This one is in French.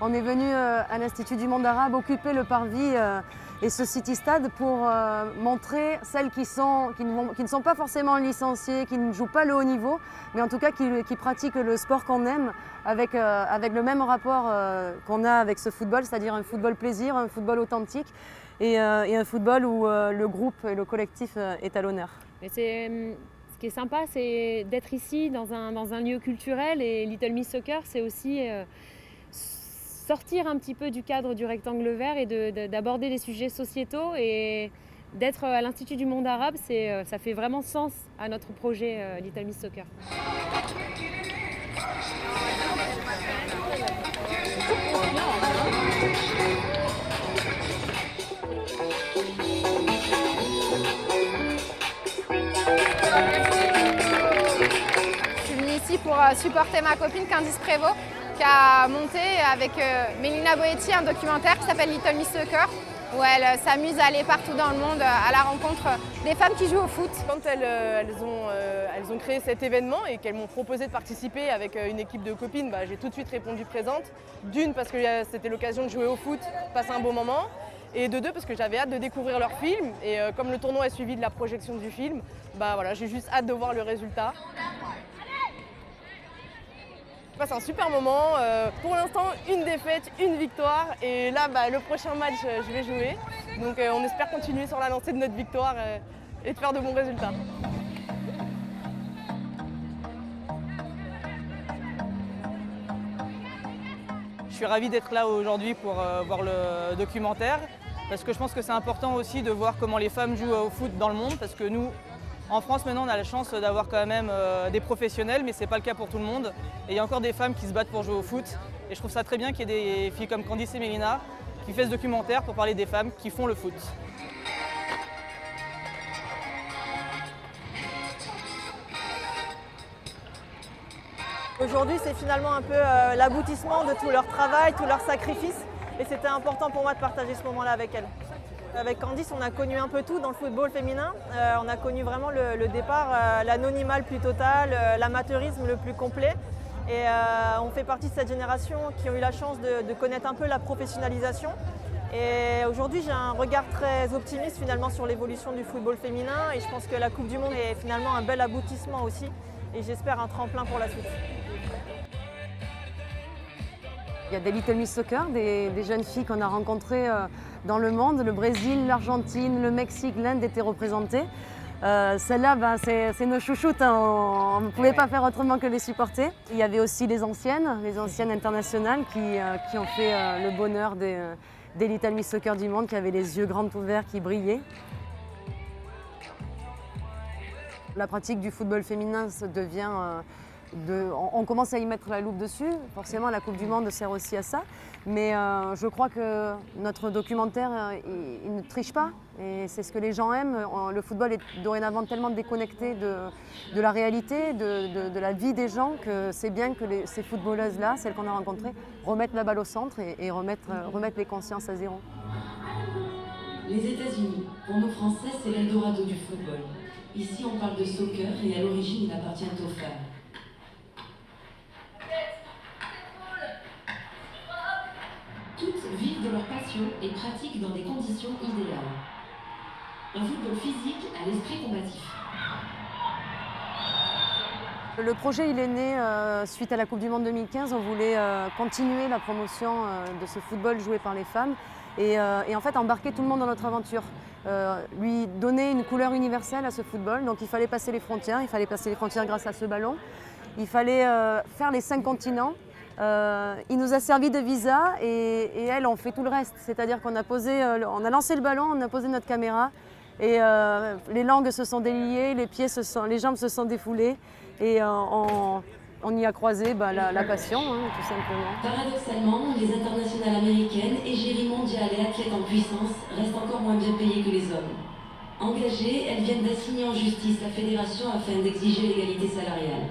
On est venu à l'Institut du monde arabe occuper le parvis et ce City Stade pour montrer celles qui ne sont pas forcément licenciées, qui ne jouent pas le haut niveau, mais en tout cas qui pratiquent le sport qu'on aime avec le même rapport qu'on a avec ce football, c'est-à-dire un football plaisir, un football authentique et un football où le groupe et le collectif est à l'honneur. Ce qui est sympa, c'est d'être ici dans un lieu culturel, et Little Miss Soccer, c'est aussi sortir un petit peu du cadre du rectangle vert et d'aborder les sujets sociétaux, et d'être à l'Institut du monde arabe, ça fait vraiment sens à notre projet Little Miss Soccer. Je suis venue ici pour supporter ma copine Candice Prévost, qui a monté avec Mélina Boetti un documentaire qui s'appelle Little Miss Soccer, où elle s'amuse à aller partout dans le monde à la rencontre des femmes qui jouent au foot. Quand elles ont créé cet événement et qu'elles m'ont proposé de participer avec une équipe de copines, j'ai tout de suite répondu présente. D'une, parce que c'était l'occasion de jouer au foot, passer un bon moment. Et de deux, parce que j'avais hâte de découvrir leur film. Et comme le tournoi est suivi de la projection du film, j'ai juste hâte de voir le résultat. Je passe un super moment. Pour l'instant, une défaite, une victoire. Et là, le prochain match, je vais jouer. Donc on espère continuer sur la lancée de notre victoire et de faire de bons résultats. Je suis ravi d'être là aujourd'hui pour voir le documentaire, parce que je pense que c'est important aussi de voir comment les femmes jouent au foot dans le monde, parce que nous, en France, maintenant, on a la chance d'avoir quand même des professionnels, mais ce n'est pas le cas pour tout le monde. Et il y a encore des femmes qui se battent pour jouer au foot. Et je trouve ça très bien qu'il y ait des filles comme Candice et Mélina qui font ce documentaire pour parler des femmes qui font le foot. Aujourd'hui, c'est finalement un peu l'aboutissement de tout leur travail, tout leur sacrifice. Et c'était important pour moi de partager ce moment-là avec elles. Avec Candice, on a connu un peu tout dans le football féminin. On a connu vraiment le départ, l'anonymat le plus total, l'amateurisme le plus complet. Et on fait partie de cette génération qui ont eu la chance de connaître un peu la professionnalisation. Et aujourd'hui, j'ai un regard très optimiste finalement sur l'évolution du football féminin. Et je pense que la Coupe du Monde est finalement un bel aboutissement aussi. Et j'espère un tremplin pour la suite. Il y a des Little Miss Soccer, des jeunes filles qu'on a rencontrées dans le monde. Le Brésil, l'Argentine, le Mexique, l'Inde étaient représentées. Celles-là, c'est nos chouchoutes, hein. On ne pouvait pas faire autrement que les supporter. Il y avait aussi les anciennes internationales qui ont fait le bonheur des Little Miss Soccer du monde, qui avaient les yeux grands ouverts, qui brillaient. La pratique du football féminin devient... on commence à y mettre la loupe dessus. Forcément, la Coupe du Monde sert aussi à ça. Mais je crois que notre documentaire, il ne triche pas. Et c'est ce que les gens aiment. Le football est dorénavant tellement déconnecté de la réalité, de la vie des gens, que c'est bien que ces footballeuses-là, celles qu'on a rencontrées, remettent la balle au centre et remettent les consciences à zéro. Les États-Unis, pour nos Français, c'est l'Eldorado du football. Ici, on parle de soccer et à l'origine, il appartient aux femmes. Toutes vivent de leur passion et pratiquent dans des conditions idéales. Un football physique à l'esprit combatif. Le projet il est né suite à la Coupe du Monde 2015. On voulait continuer la promotion de ce football joué par les femmes et en fait embarquer tout le monde dans notre aventure. Lui donner une couleur universelle à ce football. Donc il fallait passer les frontières, grâce à ce ballon. Il fallait faire les 5 continents. Il nous a servi de visa et elles ont fait tout le reste. C'est-à-dire qu'on a lancé le ballon, on a posé notre caméra et les langues se sont déliées, les jambes se sont défoulées et on y a croisé la passion, tout simplement. Paradoxalement, les internationales américaines, égérie mondiale et athlètes en puissance, restent encore moins bien payées que les hommes. Engagées, elles viennent d'assigner en justice la fédération afin d'exiger l'égalité salariale.